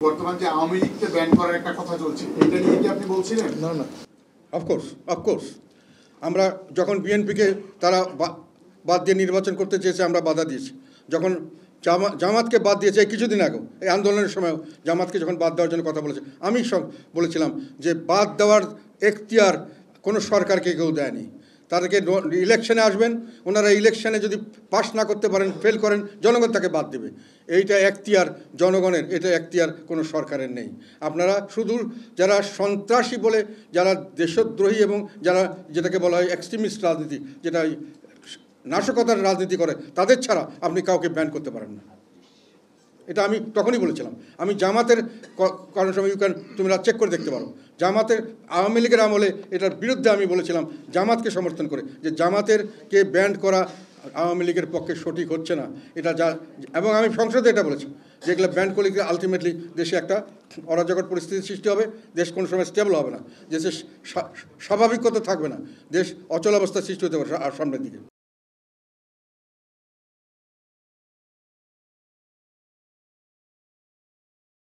বর্তমান যে আওয়ামী লীগকে ব্যান করার একটা কথা চলছে, এটা নিয়ে কি আপনি বলছিলেন? না না, অফকোর্স আমরা যখন বিএনপিকে তারা বাদ দিয়ে নির্বাচন করতে চেয়েছে আমরা বাধা দিয়েছি। যখন জামাতকে বাদ দিয়েছে এই কিছুদিন আগে এই আন্দোলনের সময় জামাতকে যখন বাদ দেওয়ার জন্য কথা বলেছে, আমি সব বলেছিলাম যে বাদ দেওয়ার এখতিয়ার কোনো সরকারকে কেউ দেয়নি। তাদেরকে ইলেকশনে আসবেন, ওনারা ইলেকশনে যদি পাস না করতে পারেন, ফেল করেন, জনগণ তাকে বাদ দেবে। এইটা এখতিয়ার জনগণের, এটা এখতিয়ার কোনো সরকারের নেই। আপনারা শুধু যারা সন্ত্রাসী বলে, যারা দেশদ্রোহী এবং যারা যেটাকে বলা হয় এক্সট্রিমিস্ট রাজনীতি, যেটা নাশকতার রাজনীতি করে, তাদের ছাড়া আপনি কাউকে ব্যান করতে পারেন না। এটা আমি তখনই বলেছিলাম। আমি জামাতের কারণ সময় তোমরা চেক করে দেখতে পারো, জামাতের আওয়ামী লীগের আমলে এটার বিরুদ্ধে আমি বলেছিলাম জামাতকে সমর্থন করে যে জামাতের কে ব্যান করা আওয়ামী লীগের পক্ষে সঠিক হচ্ছে না। এটা এবং আমি সংসদে এটা বলেছি যে এগুলো ব্যান করলে আলটিমেটলি দেশে একটা অরাজকর পরিস্থিতির সৃষ্টি হবে, দেশ কোনো সময় স্টেবল হবে না, দেশের স্বাভাবিকতা থাকবে না, দেশ অচল অবস্থার সৃষ্টি হতে পারে সামনের দিকে।